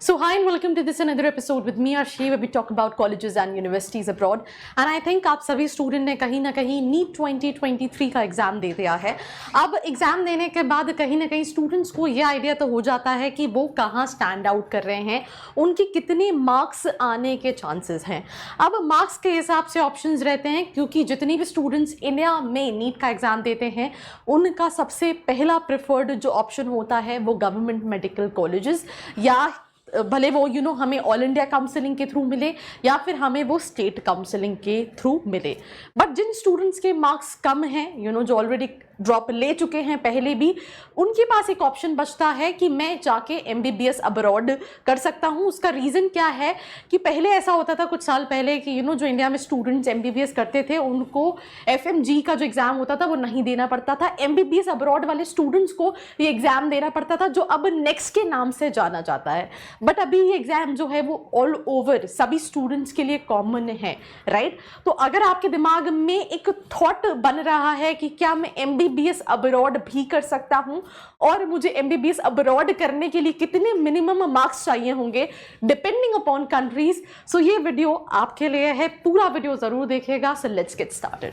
So hi and welcome to this another episode with me Arshi where we talk about colleges and universities abroad and I think आप सभी student ने कहीं ना कहीं NEET 2023 का exam दे दिया है। अब एग्ज़ाम देने के बाद कहीं ना कहीं स्टूडेंट्स को ये आइडिया तो हो जाता है कि वो कहाँ स्टैंड आउट कर रहे हैं, उनके कितने मार्क्स आने के चांसेस हैं। अब मार्क्स के हिसाब से ऑप्शंस रहते हैं क्योंकि जितनी भी स्टूडेंट्स इंडिया में नीट का एग्ज़ाम देते हैं उनका सबसे पहला प्रेफर्ड जो ऑप्शन होता है वो गवर्नमेंट मेडिकल कॉलेजेस या भले वो हमें ऑल इंडिया काउंसलिंग के थ्रू मिले या फिर हमें वो स्टेट काउंसलिंग के थ्रू मिले। बट जिन स्टूडेंट्स के मार्क्स कम हैं जो ऑलरेडी ड्रॉप ले चुके हैं पहले भी, उनके पास एक ऑप्शन बचता है कि मैं जाके एमबीबीएस अब्रॉड कर सकता हूँ। उसका रीज़न क्या है कि पहले ऐसा होता था कुछ साल पहले कि जो इंडिया में स्टूडेंट्स एमबीबीएस करते थे उनको एफएमजी का जो एग्ज़ाम होता था वो नहीं देना पड़ता था। एमबीबीएस अब्रॉड वाले स्टूडेंट्स को ये एग्ज़ाम देना पड़ता था जो अब नेक्स्ट के नाम से जाना जाता है। बट अभी ये एग्ज़ाम जो है वो ऑल ओवर सभी स्टूडेंट्स के लिए कॉमन है, राइट। तो अगर आपके दिमाग में एक थॉट बन रहा है कि क्या मैं एमबीबीएस अब्रॉड भी कर सकता हूं और मुझे एमबीबीएस अब्रॉड करने के लिए कितने मिनिमम मार्क्स चाहिए होंगे डिपेंडिंग अपॉन कंट्रीज, सो ये वीडियो आपके लिए है। पूरा वीडियो जरूर देखिएगा। So let's get started.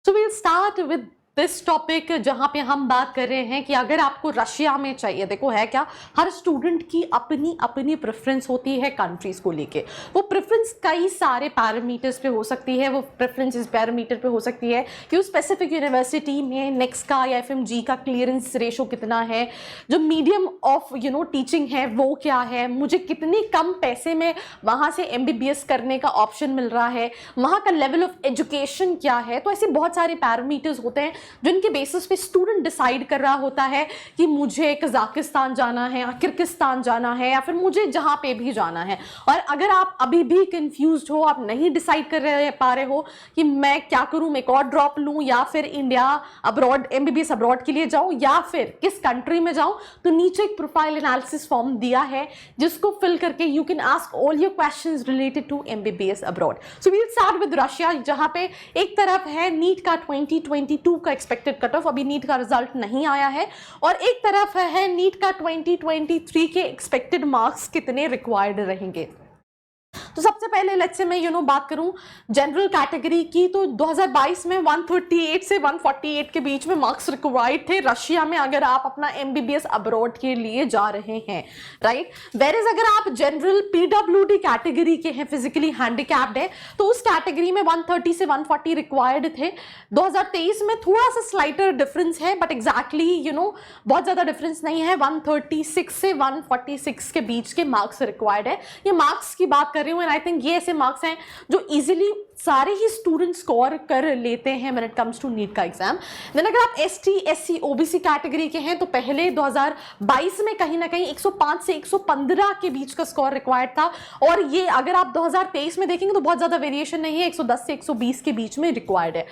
So we'll start with this topic जहाँ पे हम बात कर रहे हैं कि अगर आपको रशिया में चाहिए, देखो है क्या, हर स्टूडेंट की अपनी अपनी प्रेफरेंस होती है कंट्रीज को लेके। वो प्रेफरेंस कई सारे पैरामीटर्स पे हो सकती है। वो प्रेफरेंस इस पैरामीटर पे हो सकती है कि उस स्पेसिफिक यूनिवर्सिटी में नेक्स्ट का या एफएमजी का क्लियरेंस रेशो कितना है, जो मीडियम ऑफ टीचिंग है वो क्या है, मुझे कितने कम पैसे में वहाँ से एमबीबीएस करने का ऑप्शन मिल रहा है, वहाँ का लेवल ऑफ एजुकेशन क्या है। तो ऐसे बहुत सारे पैरामीटर्स होते हैं जिनके बेसिस पे स्टूडेंट डिसाइड कर रहा होता है कि मुझे कजाकिस्तान जाना है या किर्गिस्तान जाना है या फिर मुझे जहां पे भी जाना है। और अगर आप अभी भी कंफ्यूज्ड हो, आप नहीं डिसाइड कर पा रहे हो कि मैं क्या करूं, मैं एक और ड्रॉप लूं या फिर इंडिया अब्रॉड एमबीबीएस अब्रॉड के लिए जाऊं या फिर किस कंट्री में जाऊं, तो नीचे एक प्रोफाइल एनालिसिस फॉर्म दिया है जिसको फिल करके you can ask all your questions related to MBBS abroad. So we will start with Russia, जहां पे एक तरफ है नीट का 2022 का एक्सपेक्टेड कट ऑफ, अभी नीट का रिजल्ट नहीं आया है, और एक तरफ है नीट का 2023 के एक्सपेक्टेड मार्क्स कितने रिक्वायर्ड रहेंगे। तो सबसे पहले लेट्स से मैं बात करूं जनरल कैटेगरी की, तो 2022 में 138 से 148 के बीच में मार्क्स रिक्वायर्ड थे रशिया में अगर आप अपना एमबीबीएस अब्रॉड के लिए जा रहे हैं, राइट। वेयर इज अगर आप जनरल पीडब्ल्यूडी कैटेगरी के हैं, फिजिकली हैंडीकैप्ड है, तो उस कैटेगरी में 130 से 140 रिक्वायर्ड थे। 2023 में थोड़ा सा स्लाइटर डिफरेंस है बट एग्जैक्टली बहुत ज्यादा डिफरेंस नहीं है। 136 से 146 के बीच के मार्क्स रिक्वायर्ड है। ये मार्क्स की बात कर रही हूँ एंड आई थिंक ये ऐसे मार्क्स हैं जो इजीली सारे ही स्टूडेंट स्कोर कर लेते हैं when it comes to NEET का एग्जाम। देन अगर आप एसटी एससी ओबीसी कैटेगरी के हैं तो पहले 2022 में कहीं ना कहीं 105 से 115 के बीच का स्कोर रिक्वायर्ड था, और ये अगर आप 2023 में देखेंगे तो बहुत ज्यादा वेरिएशन नहीं है, 110 से 120 के बीच में रिक्वायर्ड है।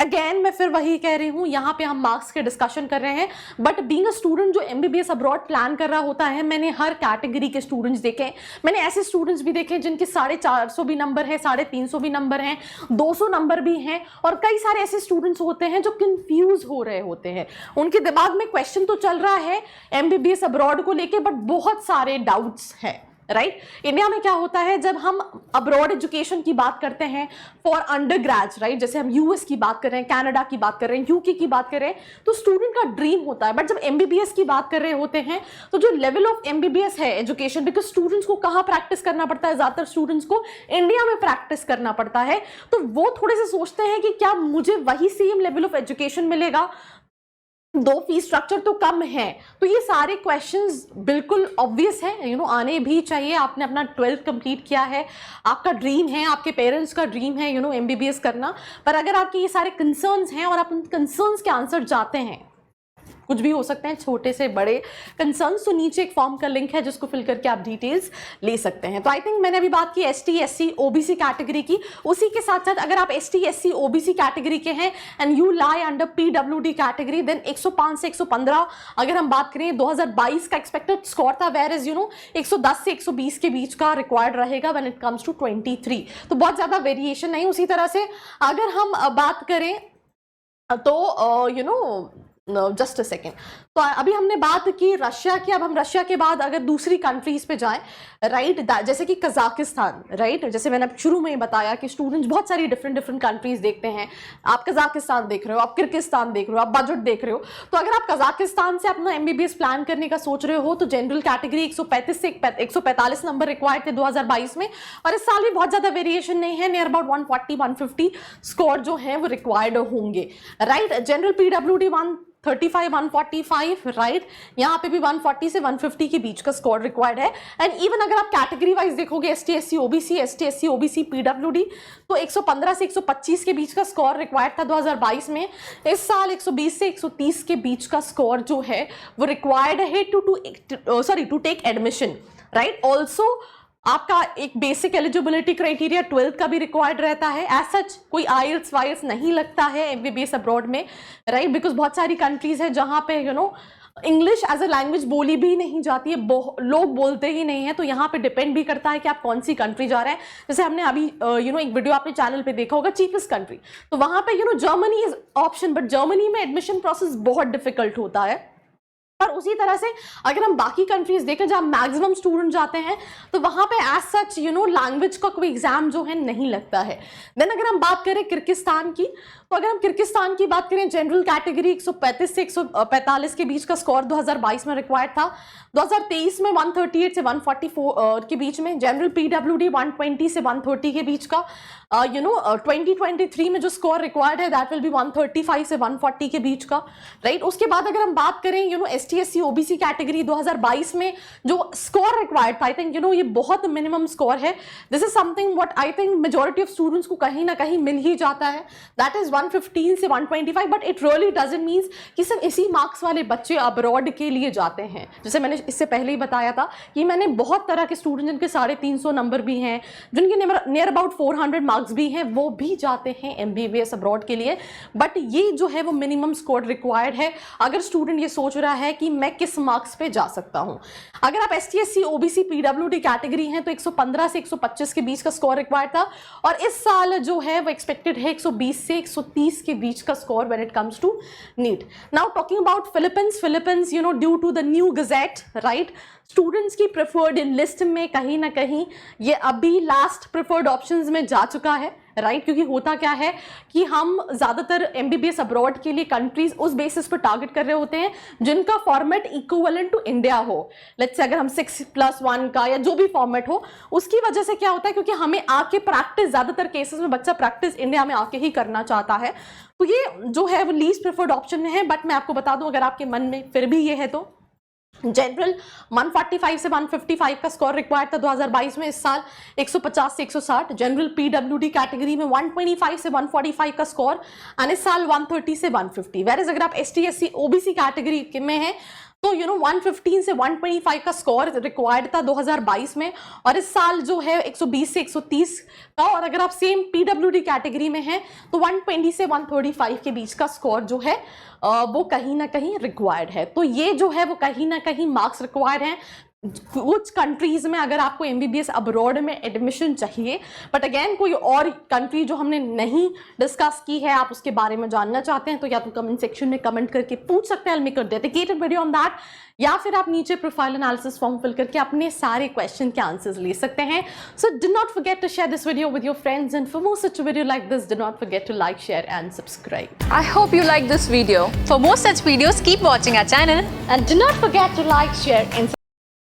अगेन मैं फिर वही कह रही हूँ, यहाँ पे हम मार्क्स के डिस्कशन कर रहे हैं, बट बीइंग अ स्टूडेंट जो एमबीबीएस अब्रॉड प्लान कर रहा होता है, मैंने हर कैटेगरी के स्टूडेंट्स देखे। मैंने ऐसे स्टूडेंट्स भी देखे जिनके 450 भी नंबर है, 350 भी नंबर हैं, 200 नंबर भी हैं, और कई सारे ऐसे स्टूडेंट्स होते हैं जो कंफ्यूज हो रहे होते हैं। उनके दिमाग में क्वेश्चन तो चल रहा है एमबीबीएस अब्रॉड को लेके बट बहुत सारे डाउट्स हैं, राइट। इंडिया में क्या होता है जब हम अब्रॉड एजुकेशन की बात करते हैं फॉर अंडर ग्रेड्स, राइट, जैसे हम यूएस की बात कर रहे हैं, कनाडा की बात कर रहे हैं, यूके की बात कर रहे हैं, तो स्टूडेंट का ड्रीम होता है। बट जब एमबीबीएस की बात कर रहे होते हैं तो जो लेवल ऑफ एमबीबीएस है एजुकेशन, बिकॉज स्टूडेंट्स को कहाँ प्रैक्टिस करना पड़ता है, ज्यादातर स्टूडेंट्स को इंडिया में प्रैक्टिस करना पड़ता है, तो वो थोड़े से सोचते हैं कि क्या मुझे वही सेम लेवल ऑफ एजुकेशन मिलेगा, दो फीस स्ट्रक्चर तो कम है। तो ये सारे क्वेश्चंस बिल्कुल ऑब्वियस है, आने भी चाहिए। आपने अपना 12th कंप्लीट किया है, आपका ड्रीम है, आपके पेरेंट्स का ड्रीम है एमबीबीएस करना, पर अगर आपके ये सारे कंसर्न्स हैं और आप उन कंसर्न्स के आंसर जाते हैं कुछ भी हो सकते हैं, छोटे से बड़े कंसर्न्स। तो नीचे एक फॉर्म का लिंक है जिसको फिल करके आप डिटेल्स ले सकते हैं। तो आई थिंक मैंने अभी बात की ST SC OBC कैटेगरी की, उसी के साथ साथ अगर आप ST SC OBC कैटेगरी के हैं and you lie under PWD category, then 105 से 115 अगर हम बात करें 2022 का एक्सपेक्टेड स्कोर था, वेयर इज 110 से 120 के बीच का रिक्वायर्ड रहेगा व्हेन इट कम्स टू 23। तो बहुत ज्यादा वेरिएशन नहीं। उसी तरह से अगर हम बात करें तो जस्ट अ सेकेंड, तो अभी हमने बात की रशिया की, अब हम रशिया के बाद अगर दूसरी कंट्रीज पे जाएं, राइट, जैसे कि कजाकिस्तान, राइट, जैसे मैंने शुरू में ही बताया कि स्टूडेंट्स बहुत सारी डिफरेंट कंट्रीज देखते हैं। आप कजाकिस्तान देख रहे हो, आप किर्गिस्तान देख रहे हो, आप बजट देख रहे हो। तो अगर आप कजाकिस्तान से अपना MBBS प्लान करने का सोच रहे हो तो जनरल कैटेगरी 135 से 145 नंबर रिक्वायर्ड थे 2022 में, और इस साल भी बहुत ज्यादा वेरिएशन नहीं है, नियर अबाउट 140-150 स्कोर जो है वो रिक्वायर्ड होंगे, राइट। जनरल PWD 135 145, राइट, यहाँ पे भी 140 से 150 के बीच का स्कोर रिक्वायर्ड है। एंड इवन अगर आप कैटेगरी वाइज देखोगे ST SC OBC PWD, तो 115 से 125 के बीच का स्कोर रिक्वायर्ड था 2022 में। इस साल 120 से 130 के बीच का स्कोर जो है वो रिक्वायर्ड है to take admission, right. Also आपका एक बेसिक एलिजिबिलिटी क्राइटेरिया 12th का भी रिक्वायर्ड रहता है। एज सच कोई IELTS वाइल्स नहीं लगता है MBBS अब्रॉड में, राइट, बिकॉज बहुत सारी कंट्रीज है जहाँ पे इंग्लिश एज अ लैंग्वेज बोली भी नहीं जाती है, लोग बोलते ही नहीं है। तो यहाँ पे डिपेंड भी करता है कि आप कौन सी कंट्री जा रहे हैं। जैसे हमने अभी एक वीडियो आपने चैनल पे देखा होगा चीपेस्ट कंट्री, तो वहां पे Germany is option, but Germany में एडमिशन प्रोसेस बहुत डिफिकल्ट होता है। और उसी तरह से अगर हम बाकी कंट्रीज देखें जहां मैक्सिमम स्टूडेंट जाते हैं, तो वहां पे एज सच लैंग्वेज का कोई एग्जाम जो है नहीं लगता है। देन अगर हम बात करें किर्गिस्तान की, तो अगर हम किर्गिस्तान की बात करें, जनरल कैटेगरी 135 से 145 के बीच का स्कोर 2022 में रिक्वायर्ड था। 2023 में 138 से 144 के बीच में, जनरल PWD 120 से 130 के बीच का। 2023 में जो स्कोर रिक्वायर्ड है दैट विल बी 135 से 140 के बीच का, राइट। उसके बाद अगर हम बात करें ST SC OBC कैटेगरी 2022 में जो स्कोर रिक्वायर्ड था, आई थिंक ये बहुत मिनिमम स्कोर है। This is something what I think majority of students को कहीं ना कहीं मिल ही जाता है, दैट इज 115 से 125, but it really doesn't means कि सिर्फ इसी मार्क्स वाले बच्चे अब्रॉड के लिए जाते हैं। जैसे मैंने इससे पहले ही बताया था कि मैंने बहुत तरह के स्टूडेंट जिनके 350 नंबर भी हैं, जिनके नियर अबाउट 400 मार्क्स भी हैं, वो भी जाते हैं MBBS अब्रॉड के लिए। बट ये जो है वो मिनिमम स्कोर रिक्वायर्ड है अगर स्टूडेंट ये सोच रहा है कि मैं किस मार्क्स पे जा सकता हूं। अगर आप ST SC OBC PWD category हैं तो 115 से 125 के बीच का स्कोर रिक्वायर्ड था, और इस साल जो है वो एक्सपेक्टेड है 120 से 130 के बीच का score when it comes to NEET. Now talking about Philippines, due to the new gazette, right, students की प्रेफर्ड लिस्ट में कहीं ना कहीं ये अभी लास्ट प्रेफर्ड ऑप्शंस में जा चुका है, राइट, क्योंकि होता क्या है कि हम ज्यादातर MBBS अब्रॉड के लिए कंट्रीज उस बेसिस पर टारगेट कर रहे होते हैं जिनका फॉर्मेट इक्विवेलेंट टू इंडिया हो। लेट्स से अगर हम 6+1 का या जो भी फॉर्मेट हो, उसकी वजह से क्या होता है, क्योंकि हमें आके प्रैक्टिस, ज्यादातर केसेस में बच्चा प्रैक्टिस इंडिया में आके ही करना चाहता है, तो ये जो है वो लीस्ट प्रेफर्ड ऑप्शन में है। बट मैं आपको बता दूं, अगर आपके मन में फिर भी ये है तो जनरल 145 से 155 का स्कोर रिक्वायर्ड था 2022 में, इस साल 150 से 160। जनरल PWD कैटेगरी में 125 से 145 का स्कोर, एंड इस साल 130 से 150। वेयर अगर आप ST SC OBC कैटेगरी में हैं तो 115 से 125 का स्कोर रिक्वायर्ड था 2022 में, और इस साल जो है 120 से 130 का। और अगर आप सेम PWD कैटेगरी में हैं तो 120 से 135 के बीच का स्कोर जो है वो कहीं ना कहीं रिक्वायर्ड है। तो ये जो है वो कहीं ना कहीं मार्क्स रिक्वायर्ड हैं कुछ कंट्रीज में अगर आपको MBBS अब्रॉड में एडमिशन चाहिए। बट अगेन कोई और कंट्री जो हमने नहीं डिस्कस की है, आप उसके बारे में जानना चाहते हैं तो या तो कमेंट सेक्शन में कमेंट करके पूछ सकते हैं, I'll make a dedicated video on that, या फिर आप नीचे प्रोफाइल एनालिसिस फॉर्म फिल करके अपने सारे क्वेश्चन के आंसर्स ले सकते हैं। So do not forget to share this video with your friends, and for more such video like this do not forget to like, share and subscribe. I hope you like this video. For more such videos, keep watching our channel. And do not forget to like, share and